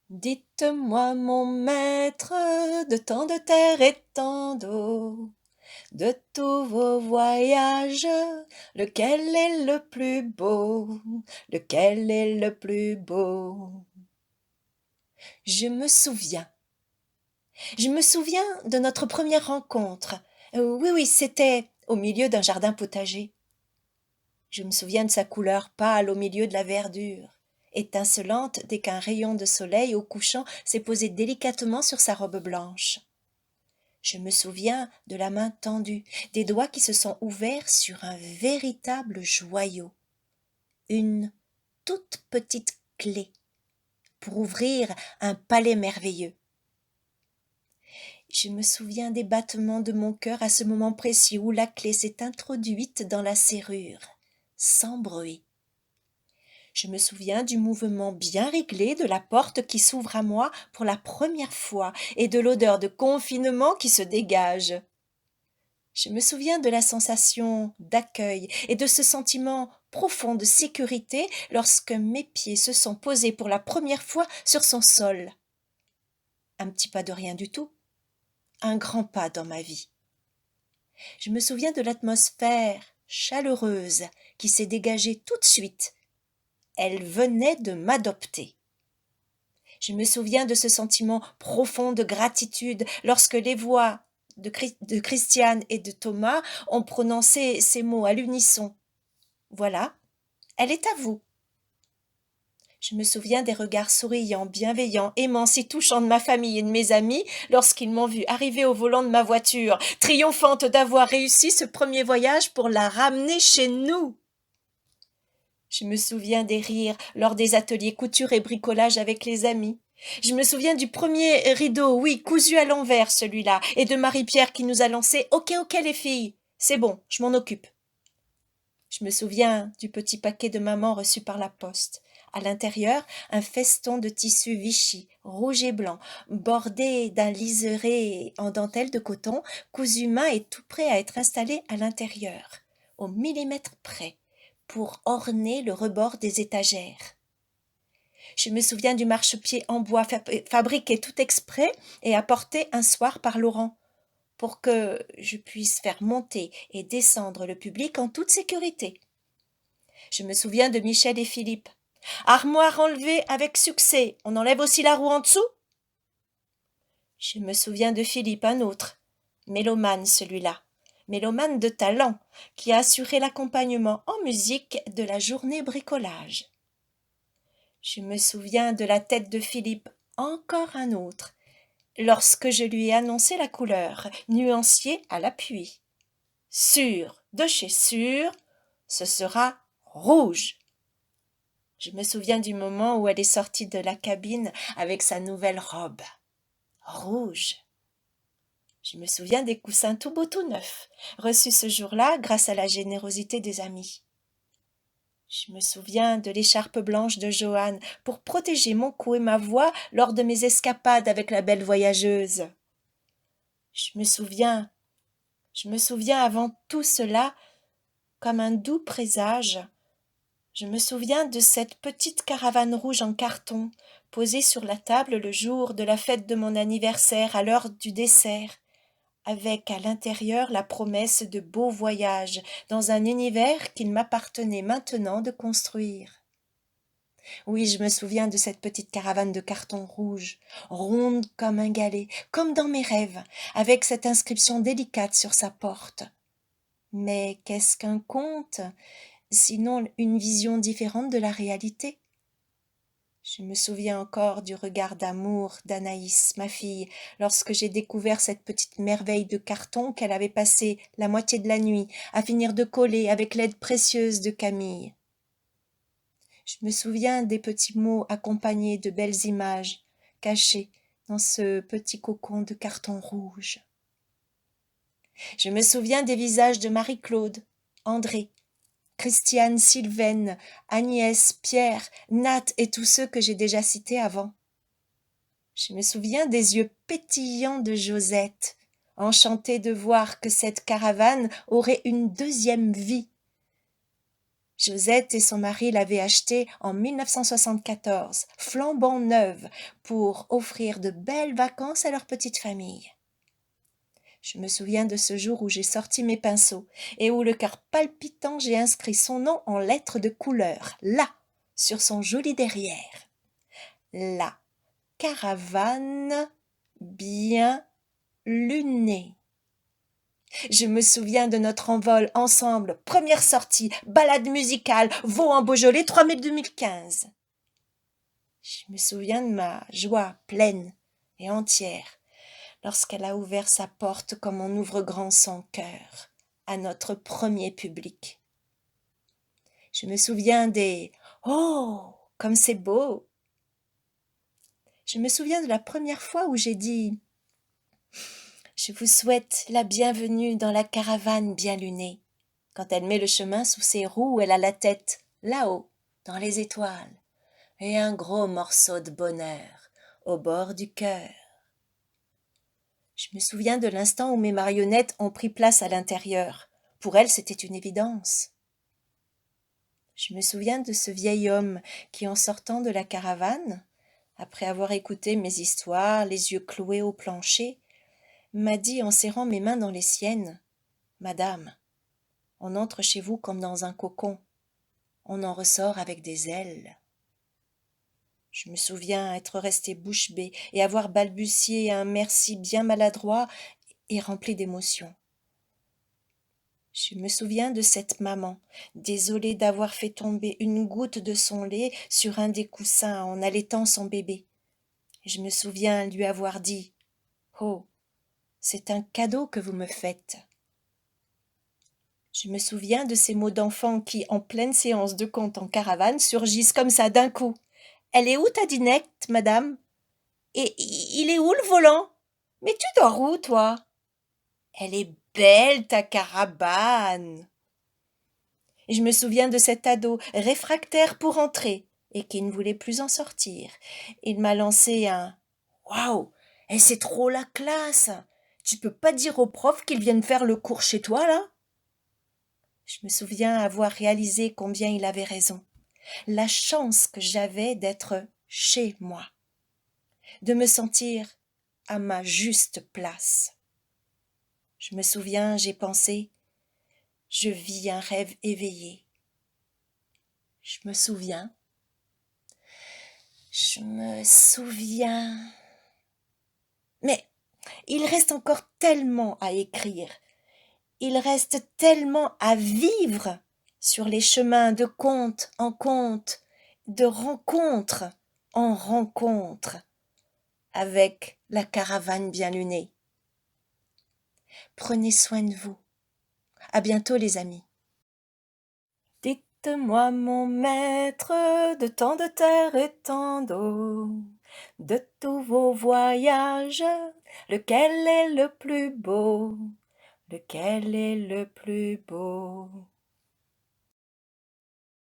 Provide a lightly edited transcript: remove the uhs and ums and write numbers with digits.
Dites-moi, mon maître, de tant de terre et tant d'eau, de tous vos voyages, lequel est le plus beau? Lequel est le plus beau? Je me souviens. Je me souviens de notre première rencontre. Oui, oui, c'était au milieu d'un jardin potager. Je me souviens de sa couleur pâle au milieu de la verdure, étincelante dès qu'un rayon de soleil au couchant s'est posé délicatement sur sa robe blanche. Je me souviens de la main tendue, des doigts qui se sont ouverts sur un véritable joyau, une toute petite clé pour ouvrir un palais merveilleux. Je me souviens des battements de mon cœur à ce moment précis où la clé s'est introduite dans la serrure, sans bruit. Je me souviens du mouvement bien réglé de la porte qui s'ouvre à moi pour la première fois et de l'odeur de confinement qui se dégage. Je me souviens de la sensation d'accueil et de ce sentiment profond de sécurité lorsque mes pieds se sont posés pour la première fois sur son sol. Un petit pas de rien du tout, un grand pas dans ma vie. Je me souviens de l'atmosphère chaleureuse qui s'est dégagée tout de suite. Elle venait de m'adopter. Je me souviens de ce sentiment profond de gratitude lorsque les voix de Christiane et de Thomas ont prononcé ces mots à l'unisson. Voilà, elle est à vous. Je me souviens des regards souriants, bienveillants, aimants, si touchants de ma famille et de mes amis lorsqu'ils m'ont vu arriver au volant de ma voiture, triomphante d'avoir réussi ce premier voyage pour la ramener chez nous. Je me souviens des rires lors des ateliers couture et bricolage avec les amis. Je me souviens du premier rideau, oui, cousu à l'envers celui-là, et de Marie-Pierre qui nous a lancé Ok, ok les filles, c'est bon, je m'en occupe. Je me souviens du petit paquet de maman reçu par la poste. À l'intérieur, un feston de tissu Vichy, rouge et blanc, bordé d'un liseré en dentelle de coton, cousu main et tout prêt à être installé à l'intérieur, au millimètre près, pour orner le rebord des étagères. Je me souviens du marchepied en bois fabriqué tout exprès et apporté un soir par Laurent, pour que je puisse faire monter et descendre le public en toute sécurité. Je me souviens de Michel et Philippe. Armoire enlevée avec succès. On enlève aussi la roue en dessous? Je me souviens de Philippe, un autre. Mélomane, celui-là. Mélomane de talent, qui a assuré l'accompagnement en musique de la journée bricolage. Je me souviens de la tête de Philippe, encore un autre, lorsque je lui ai annoncé la couleur, nuancier à l'appui. Sûr, de chez sûr, ce sera rouge. Je me souviens du moment où elle est sortie de la cabine avec sa nouvelle robe. Rouge. Je me souviens des coussins tout beaux tout neufs, reçus ce jour-là grâce à la générosité des amis. Je me souviens de l'écharpe blanche de Joanne pour protéger mon cou et ma voix lors de mes escapades avec la belle voyageuse. Je me souviens avant tout cela, comme un doux présage, je me souviens de cette petite caravane rouge en carton posée sur la table le jour de la fête de mon anniversaire à l'heure du dessert, avec à l'intérieur la promesse de beaux voyages dans un univers qu'il m'appartenait maintenant de construire. Oui, je me souviens de cette petite caravane de carton rouge, ronde comme un galet, comme dans mes rêves, avec cette inscription délicate sur sa porte. Mais qu'est-ce qu'un conte, sinon une vision différente de la réalité? Je me souviens encore du regard d'amour d'Anaïs, ma fille, lorsque j'ai découvert cette petite merveille de carton qu'elle avait passé la moitié de la nuit à finir de coller avec l'aide précieuse de Camille. Je me souviens des petits mots accompagnés de belles images cachées dans ce petit cocon de carton rouge. Je me souviens des visages de Marie-Claude, André, Christiane, Sylvaine, Agnès, Pierre, Nat et tous ceux que j'ai déjà cités avant. Je me souviens des yeux pétillants de Josette, enchantée de voir que cette caravane aurait une deuxième vie. Josette et son mari l'avaient achetée en 1974, flambant neuve, pour offrir de belles vacances à leur petite famille. Je me souviens de ce jour où j'ai sorti mes pinceaux et où le cœur palpitant j'ai inscrit son nom en lettres de couleur, là, sur son joli derrière. La caravane bien lunée. Je me souviens de notre envol ensemble, première sortie, balade musicale, Vaux en Beaujolais, 3 mai 2015. Je me souviens de ma joie pleine et entière lorsqu'elle a ouvert sa porte comme on ouvre grand son cœur à notre premier public. Je me souviens des « Oh, comme c'est beau !» Je me souviens de la première fois où j'ai dit « Je vous souhaite la bienvenue dans la caravane bien lunée ». Quand elle met le chemin sous ses roues, elle a la tête là-haut, dans les étoiles, et un gros morceau de bonheur au bord du cœur. Je me souviens de l'instant où mes marionnettes ont pris place à l'intérieur. Pour elle, c'était une évidence. Je me souviens de ce vieil homme qui, en sortant de la caravane, après avoir écouté mes histoires, les yeux cloués au plancher, m'a dit en serrant mes mains dans les siennes, « Madame, on entre chez vous comme dans un cocon, on en ressort avec des ailes. » Je me souviens être restée bouche bée et avoir balbutié un merci bien maladroit et rempli d'émotion. Je me souviens de cette maman, désolée d'avoir fait tomber une goutte de son lait sur un des coussins en allaitant son bébé. Je me souviens lui avoir dit « Oh, c'est un cadeau que vous me faites. » Je me souviens de ces mots d'enfant qui, en pleine séance de conte en caravane, surgissent comme ça d'un coup. « Elle est où ta dinette, madame ? Et il est où le volant ? Mais tu dors où, toi ? Elle est belle, ta caravane !» Et je me souviens de cet ado, réfractaire pour entrer, et qui ne voulait plus en sortir. Il m'a lancé un « Waouh, et c'est trop la classe! Tu peux pas dire aux profs qu'ils viennent faire le cours chez toi, là ?» Je me souviens avoir réalisé combien il avait raison. La chance que j'avais d'être chez moi, de me sentir à ma juste place. Je me souviens, j'ai pensé, je vis un rêve éveillé. Je me souviens. Mais il reste encore tellement à écrire. Il reste tellement à vivre sur les chemins de conte en conte, de rencontre en rencontre, avec la caravane bien lunée. Prenez soin de vous. À bientôt les amis. Dites-moi mon maître, de tant de terre et tant d'eau, de tous vos voyages, lequel est le plus beau? Lequel est le plus beau?